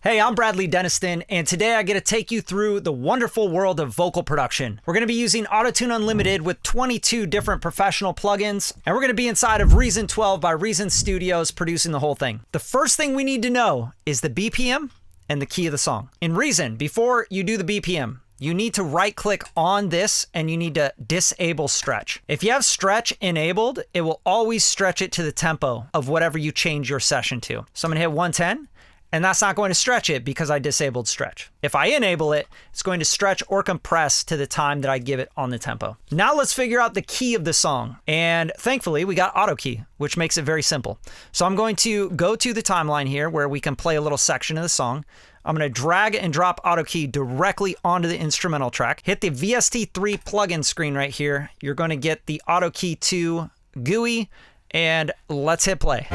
Hey, I'm Bradley Deniston, and today I get to take you through the wonderful world of vocal production. We're going to be using Auto-Tune Unlimited with 22 different professional plugins, and we're going to be inside of Reason 12 by Reason Studios producing the whole thing. The first thing we need to know is the BPM and the key of the song. In Reason, before you do the BPM, you need to right-click on this and you need to disable stretch. If you have stretch enabled, it will always stretch it to the tempo of whatever you change your session to. So I'm gonna hit 110, and that's not going to stretch it because I disabled stretch. If I enable it, it's going to stretch or compress to the time that I give it on the tempo. Now let's figure out the key of the song. And thankfully we got auto key, which makes it very simple. So I'm going to go to the timeline here where we can play a little section of the song. I'm going to drag and drop auto key directly onto the instrumental track. Hit the VST3 plugin screen right here. You're going to get the auto key 2 GUI, and let's hit play.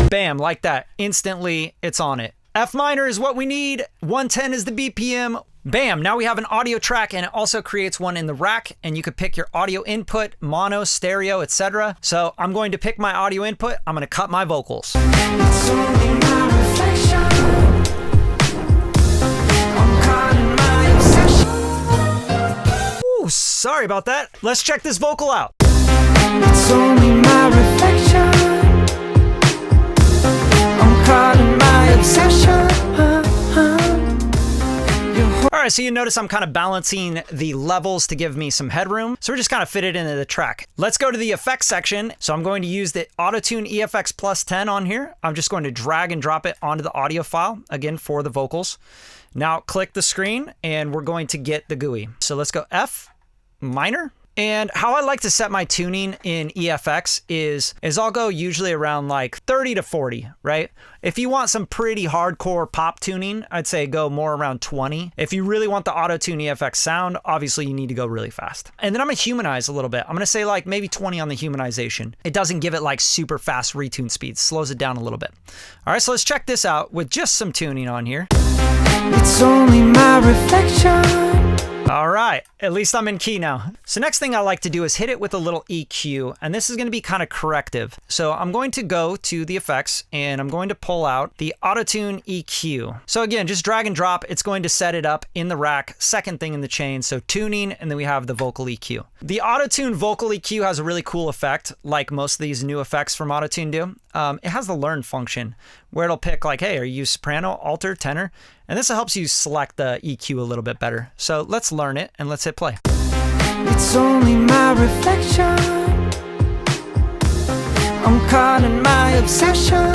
Bam, like that. Instantly, it's on it. F minor is what we need. 110 is the BPM. Bam, now we have an audio track, and it also creates one in the rack, and you could pick your audio input, mono, stereo, etc. So I'm going to pick my audio input. I'm going to cut my vocals. It's only my reflection. I'm cutting my obsession. Ooh, sorry about that. Let's check this vocal out. It's only my reflection. All right, so you notice I'm kind of balancing the levels to give me some headroom. So we're just kind of fit it into the track. Let's go to the effects section. So I'm going to use the Auto-Tune EFX Plus 10 on here. I'm just going to drag and drop it onto the audio file, again, for the vocals. Now click the screen and we're going to get the GUI. So let's go F minor. And how I like to set my tuning in EFX is I'll go usually around like 30 to 40, right? If you want some pretty hardcore pop tuning, I'd say go more around 20. If you really want the Auto-Tune EFX sound, obviously you need to go really fast. And then I'm gonna humanize a little bit. I'm gonna say like maybe 20 on the humanization. It doesn't give it like super fast retune speeds, slows it down a little bit. All right, so let's check this out with just some tuning on here. It's only my reflection. All right, at least I'm in key now. So next thing I like to do is hit it with a little EQ, and this is going to be kind of corrective. So I'm going to go to the effects and I'm going to pull out the Auto-Tune EQ. So again, just drag and drop. It's going to set it up in the rack, second thing in the chain. So tuning, and then we have the vocal EQ. The Auto-Tune vocal EQ has a really cool effect, like most of these new effects from Auto-Tune do. It has the learn function where it'll pick like, hey, are you soprano, alto, tenor? And this helps you select the EQ a little bit better. So let's learn it and let's hit play. It's only my reflection. I'm caught in my obsession.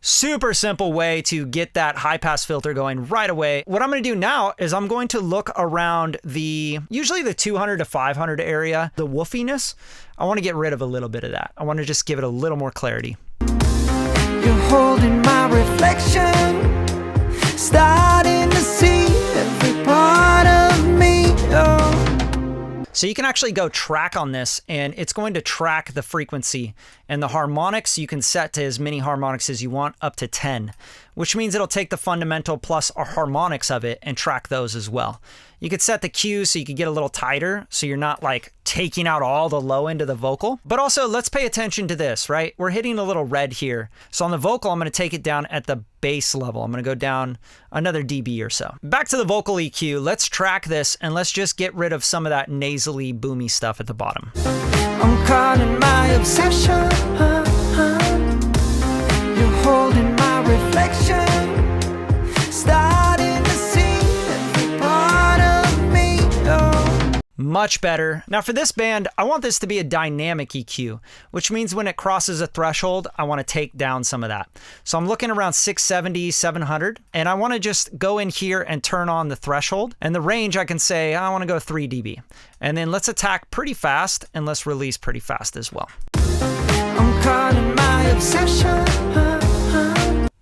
Super simple way to get that high pass filter going right away. What I'm going to do now is I'm going to look around usually the 200 to 500 area, the woofiness. I want to get rid of a little bit of that. I want to just give it a little more clarity. You're holding my reflection, starting to see every part of me. Oh. So you can actually go track on this, and it's going to track the frequency, and the harmonics you can set to as many harmonics as you want, up to 10, which means it'll take the fundamental plus our harmonics of it and track those as well. You could set the Q so you could get a little tighter so you're not like taking out all the low end of the vocal. But also let's pay attention to this, right? We're hitting a little red here. So on the vocal, I'm going to take it down at the bass level. I'm going to go down another dB or so. Back to the vocal EQ. Let's track this and let's just get rid of some of that nasally boomy stuff at the bottom. I'm caught in my obsession. You're holding my reflection. Starting to see every part of me. Oh. Much better. Now for this band, I want this to be a dynamic EQ, which means when it crosses a threshold, I want to take down some of that. So I'm looking around 670, 700, and I want to just go in here and turn on the threshold. And the range, I can say, I want to go 3 dB. And then let's attack pretty fast and let's release pretty fast as well. I'm caught in my obsession.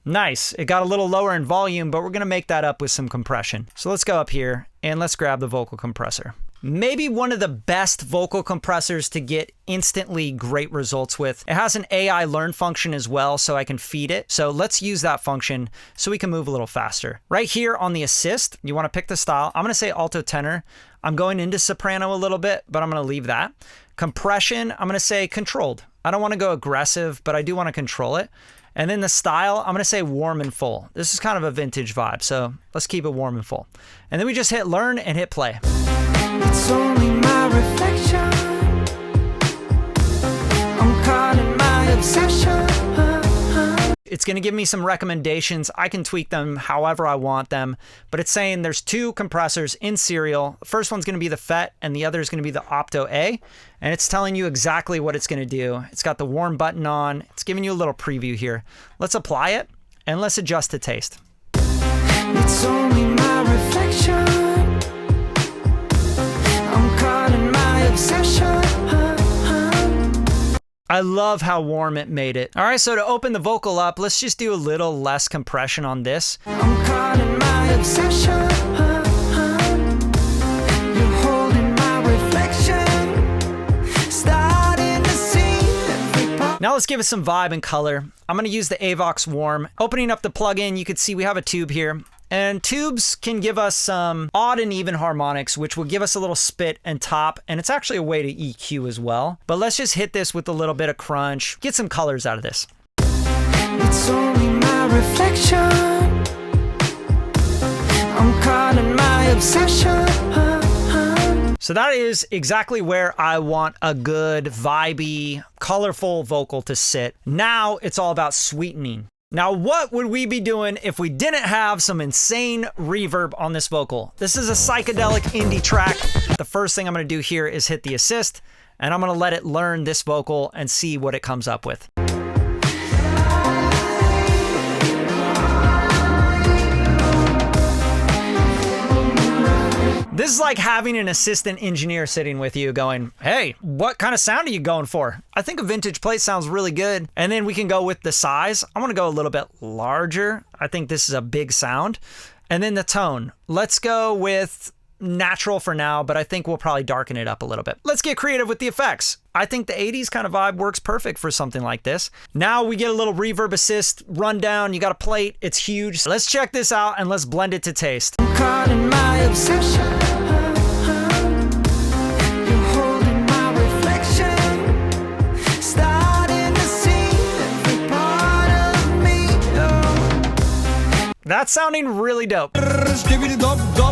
Nice. It got a little lower in volume, but we're going to make that up with some compression. So let's go up here and let's grab the vocal compressor. Maybe one of the best vocal compressors to get instantly great results with. It has an AI learn function as well, so I can feed it. So let's use that function so we can move a little faster. Right here on the assist, you want to pick the style. I'm going to say alto tenor. I'm going into soprano a little bit, but I'm going to leave that. Compression, I'm gonna say controlled. I don't wanna go aggressive, but I do wanna control it. And then the style, I'm gonna say warm and full. This is kind of a vintage vibe, so let's keep it warm and full. And then we just hit learn and hit play. It's only my reflection. I'm caught in my obsession. It's gonna give me some recommendations. I can tweak them however I want them, but it's saying there's 2 compressors in serial. The first one's gonna be the FET and the other is gonna be the Opto-A. And it's telling you exactly what it's gonna do. It's got the warm button on. It's giving you a little preview here. Let's apply it and let's adjust to taste. It's only my reflection. I'm caught in my obsession. I love how warm it made it. All right, so to open the vocal up, let's just do a little less compression on this. I'm caught in my obsession. You're holding my reflection. Starting to see every part. Now let's give it some vibe and color. I'm gonna use the Avox Warm. Opening up the plugin, you can see we have a tube here. And tubes can give us some odd and even harmonics, which will give us a little spit and top. And it's actually a way to EQ as well. But let's just hit this with a little bit of crunch. Get some colors out of this. It's only my reflection. I'm caught in my obsession. So that is exactly where I want a good, vibey, colorful vocal to sit. Now it's all about sweetening. Now, what would we be doing if we didn't have some insane reverb on this vocal? This is a psychedelic indie track. The first thing I'm gonna do here is hit the assist, and I'm gonna let it learn this vocal and see what it comes up with. This is like having an assistant engineer sitting with you going, hey, what kind of sound are you going for? I think a vintage plate sounds really good. And then we can go with the size. I want to go a little bit larger. I think this is a big sound. And then the tone. Let's go with natural for now, but I think we'll probably darken it up a little bit. Let's get creative with the effects. I think the 80s kind of vibe works perfect for something like this. Now we get a little reverb assist rundown. You got a plate, it's huge. Let's check this out and let's blend it to taste. I'm caught in my obsession. You're holding my reflection. Starting to see every part of me. Oh. That's sounding really dope.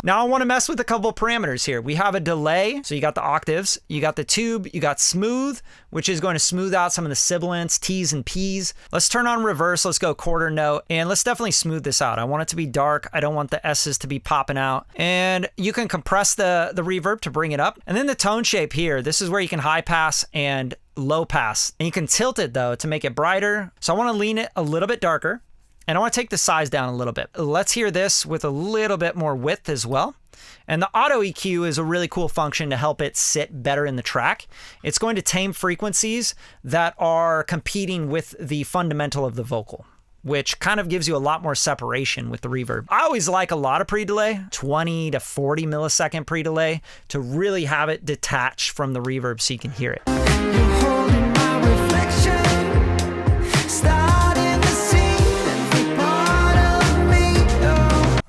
Now I want to mess with a couple of parameters here. We have a delay, so you got the octaves, you got the tube, you got smooth, which is going to smooth out some of the sibilants, T's and P's. Let's turn on reverse, let's go quarter note, and let's definitely smooth this out. I want it to be dark, I don't want the S's to be popping out. And you can compress the reverb to bring it up. And then the tone shape here, this is where you can high pass and low pass. And you can tilt it though to make it brighter. So I want to lean it a little bit darker. And I want to take the size down a little bit. Let's hear this with a little bit more width as well. And the auto EQ is a really cool function to help it sit better in the track. It's going to tame frequencies that are competing with the fundamental of the vocal, which kind of gives you a lot more separation with the reverb. I always like a lot of pre-delay, 20 to 40 millisecond pre-delay, to really have it detached from the reverb so you can hear it. You're holding my reflection.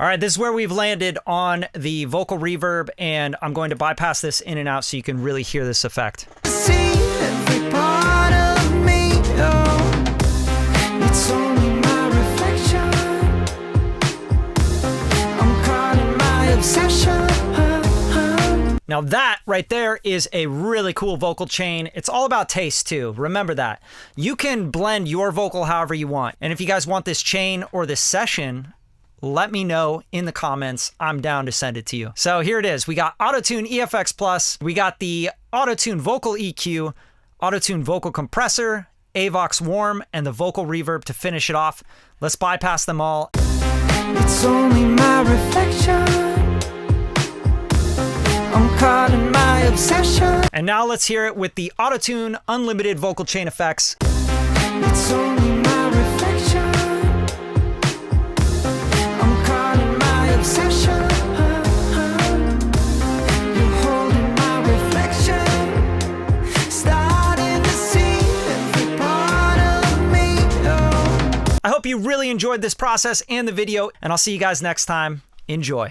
All right, this is where we've landed on the vocal reverb, and I'm going to bypass this in and out so you can really hear this effect. See every part of me, oh. It's only my reflection. I'm caught in my obsession. Now that right there is a really cool vocal chain. It's all about taste too. Remember that. You can blend your vocal however you want. And if you guys want this chain or this session, let me know in the comments. I'm down to send it to you. So here it is. We got Auto-Tune EFX Plus. We got the Auto-Tune Vocal EQ, Auto-Tune Vocal Compressor, Avox Warm, and the Vocal Reverb to finish it off. Let's bypass them all. It's only my reflection. I'm caught in my obsession. And now let's hear it with the Auto-Tune Unlimited Vocal Chain Effects. It's only my reflection. I hope you really enjoyed this process and the video, and I'll see you guys next time. Enjoy.